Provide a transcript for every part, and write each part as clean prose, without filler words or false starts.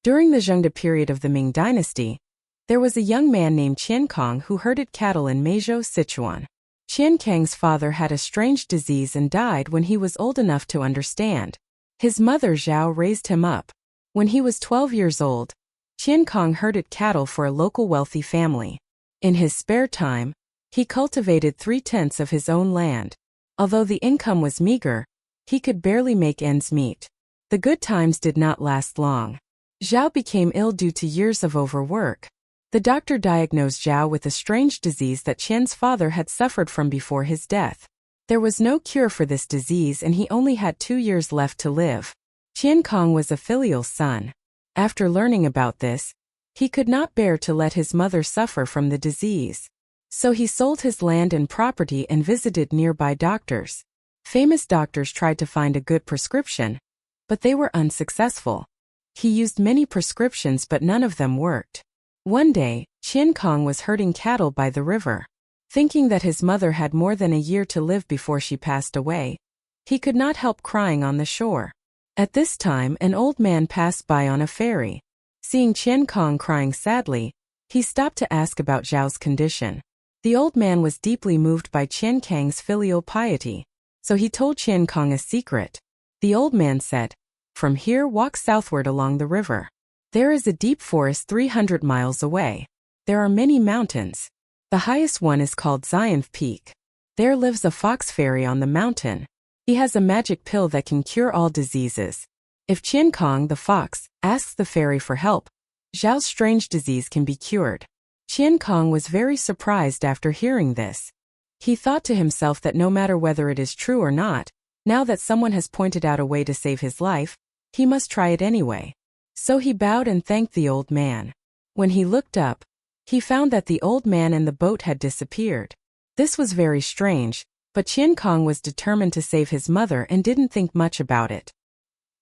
During the Xiunv period of the Ming Dynasty, there was a young man named Qian Kang who herded cattle in Meizhou, Sichuan. Qian Kang's father had a strange disease and died when he was old enough to understand. His mother Zhao raised him up. When he was 12 years old, Qian Kang herded cattle for a local wealthy family. In his spare time, he cultivated 3/10 of his own land. Although the income was meager, he could barely make ends meet. The good times did not last long. Zhao became ill due to years of overwork. The doctor diagnosed Zhao with a strange disease that Qian's father had suffered from before his death. There was no cure for this disease and he only had 2 years left to live. Qian Kang was a filial son. After learning about this, he could not bear to let his mother suffer from the disease. So he sold his land and property and visited nearby doctors. Famous doctors tried to find a good prescription, but they were unsuccessful. He used many prescriptions but none of them worked. One day, Qian Kang was herding cattle by the river. Thinking that his mother had more than a year to live before she passed away, he could not help crying on the shore. At this time, an old man passed by on a ferry. Seeing Qian Kang crying sadly, he stopped to ask about Zhao's condition. The old man was deeply moved by Qian Kang's filial piety, so he told Qian Kang a secret. The old man said, "From here walk southward along the river. There is a deep forest 300 miles away. There are many mountains. The highest one is called Xiunv Peak. There lives a fox fairy on the mountain. He has a magic pill that can cure all diseases. If Qian Kang the fox asks the fairy for help, Zhao's strange disease can be cured." Qian Kang was very surprised after hearing this. He thought to himself that no matter whether it is true or not, now that someone has pointed out a way to save his life, he must try it anyway. So he bowed and thanked the old man. When he looked up, he found that the old man and the boat had disappeared. This was very strange, but Qian Kang was determined to save his mother and didn't think much about it.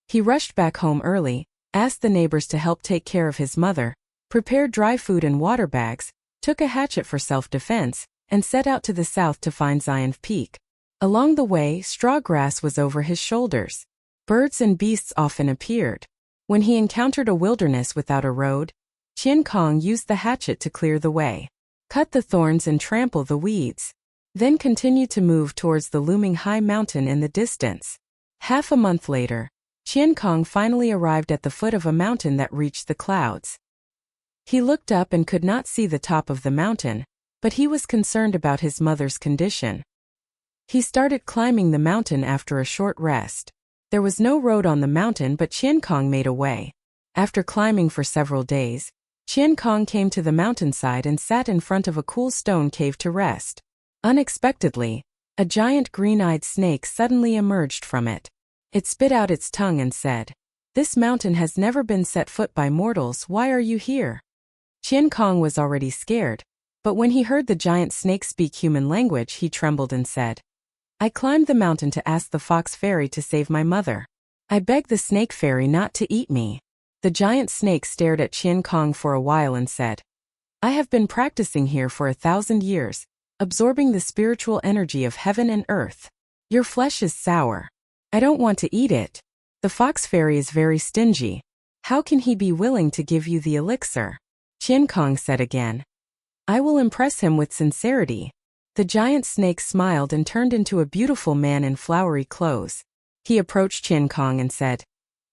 He rushed back home early, asked the neighbors to help take care of his mother, prepared dry food and water bags, took a hatchet for self-defense, and set out to the south to find Xiunv Peak. Along the way, straw grass was over his shoulders. Birds and beasts often appeared. When he encountered a wilderness without a road, Qian Kang used the hatchet to clear the way, cut the thorns and trample the weeds, then continued to move towards the looming high mountain in the distance. Half a month later, Qian Kang finally arrived at the foot of a mountain that reached the clouds. He looked up and could not see the top of the mountain, but he was concerned about his mother's condition. He started climbing the mountain after a short rest. There was no road on the mountain but Qian Kang made a way. After climbing for several days, Qian Kang came to the mountainside and sat in front of a cool stone cave to rest. Unexpectedly, a giant green-eyed snake suddenly emerged from it. It spit out its tongue and said, "This mountain has never been set foot by mortals. Why are you here?" Qian Kang was already scared, but when he heard the giant snake speak human language, he trembled and said, "I climbed the mountain to ask the fox fairy to save my mother. I beg the snake fairy not to eat me." The giant snake stared at Qian Kang for a while and said, "I have been practicing here for 1,000 years, absorbing the spiritual energy of heaven and earth. Your flesh is sour. I don't want to eat it. The fox fairy is very stingy. How can he be willing to give you the elixir?" Qian Kang said again, "I will impress him with sincerity." The giant snake smiled and turned into a beautiful man in flowery clothes. He approached Qian Kang and said,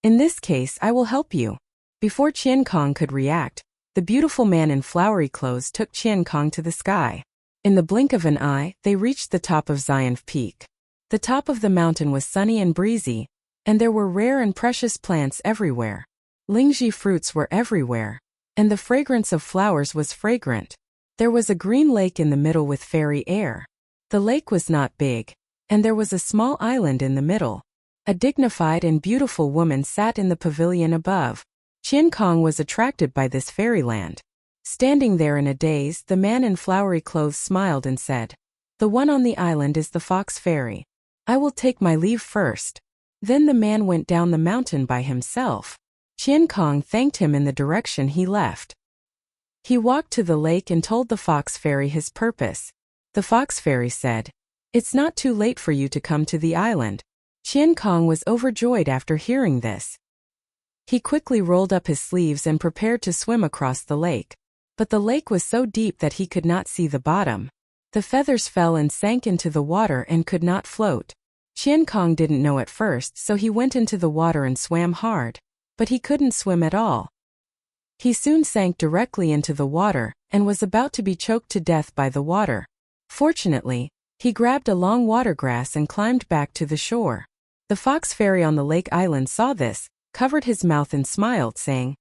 "In this case, I will help you." Before Qian Kang could react, the beautiful man in flowery clothes took Qian Kang to the sky. In the blink of an eye, they reached the top of Xiunv Peak. The top of the mountain was sunny and breezy, and there were rare and precious plants everywhere. Lingji fruits were everywhere, and the fragrance of flowers was fragrant. There was a green lake in the middle with fairy air. The lake was not big, and there was a small island in the middle. A dignified and beautiful woman sat in the pavilion above. Qian Kang was attracted by this fairyland. Standing there in a daze, the man in flowery clothes smiled and said, "The one on the island is the fox fairy. I will take my leave first." Then the man went down the mountain by himself. Qian Kang thanked him in the direction he left. He walked to the lake and told the fox fairy his purpose. The fox fairy said, "It's not too late for you to come to the island." Qian Kang was overjoyed after hearing this. He quickly rolled up his sleeves and prepared to swim across the lake. But the lake was so deep that he could not see the bottom. The feathers fell and sank into the water and could not float. Qian Kang didn't know at first, so he went into the water and swam hard. But he couldn't swim at all. He soon sank directly into the water and was about to be choked to death by the water. Fortunately, he grabbed a long water grass and climbed back to the shore. The fox fairy on the lake island saw this, covered his mouth and smiled, saying,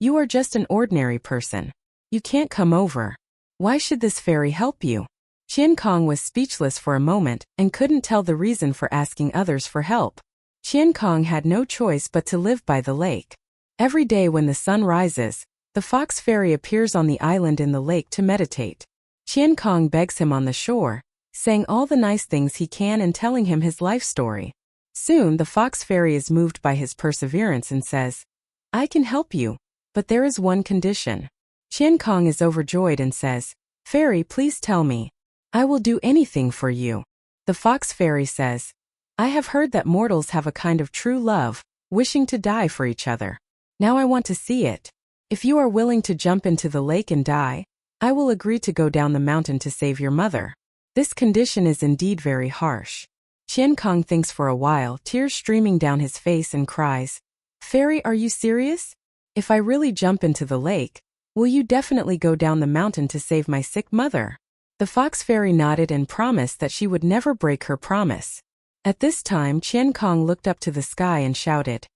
"You are just an ordinary person. You can't come over. Why should this fairy help you?" Qian Kang was speechless for a moment and couldn't tell the reason for asking others for help. Qian Kang had no choice but to live by the lake. Every day when the sun rises, the fox fairy appears on the island in the lake to meditate. Qian Kang begs him on the shore, saying all the nice things he can and telling him his life story. Soon the fox fairy is moved by his perseverance and says, "I can help you, but there is one condition." Qian Kang is overjoyed and says, "Fairy, please tell me. I will do anything for you." The fox fairy says, "I have heard that mortals have a kind of true love, wishing to die for each other. Now I want to see it. If you are willing to jump into the lake and die, I will agree to go down the mountain to save your mother." This condition is indeed very harsh. Qian Kang thinks for a while, tears streaming down his face, and cries, "Fairy, are you serious? If I really jump into the lake, will you definitely go down the mountain to save my sick mother?" The fox fairy nodded and promised that she would never break her promise. At this time, Qian Kang looked up to the sky and shouted,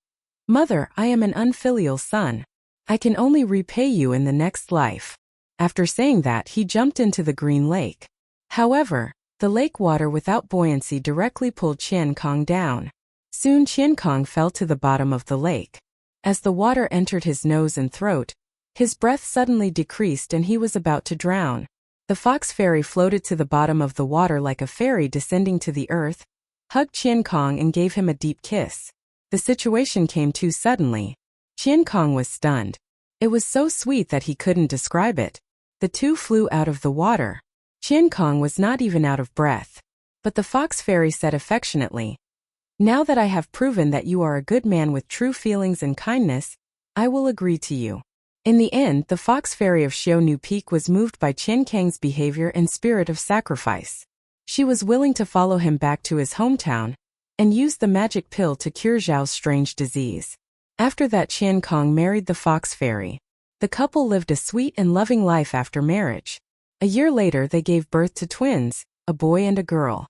"Mother, I am an unfilial son. I can only repay you in the next life." After saying that, he jumped into the green lake. However, the lake water without buoyancy directly pulled Qian Kang down. Soon Qian Kang fell to the bottom of the lake. As the water entered his nose and throat, his breath suddenly decreased and he was about to drown. The fox fairy floated to the bottom of the water like a fairy descending to the earth, hugged Qian Kang and gave him a deep kiss. The situation came too suddenly. Qian Kang was stunned. It was so sweet that he couldn't describe it. The two flew out of the water. Qian Kang was not even out of breath. But the fox fairy said affectionately, "Now that I have proven that you are a good man with true feelings and kindness, I will agree to you." In the end, the fox fairy of Xiunv Peak was moved by Qian Kang's behavior and spirit of sacrifice. She was willing to follow him back to his hometown and used the magic pill to cure Zhao's strange disease. After that, Qian Kang married the fox fairy. The couple lived a sweet and loving life after marriage. A year later, they gave birth to twins, a boy and a girl.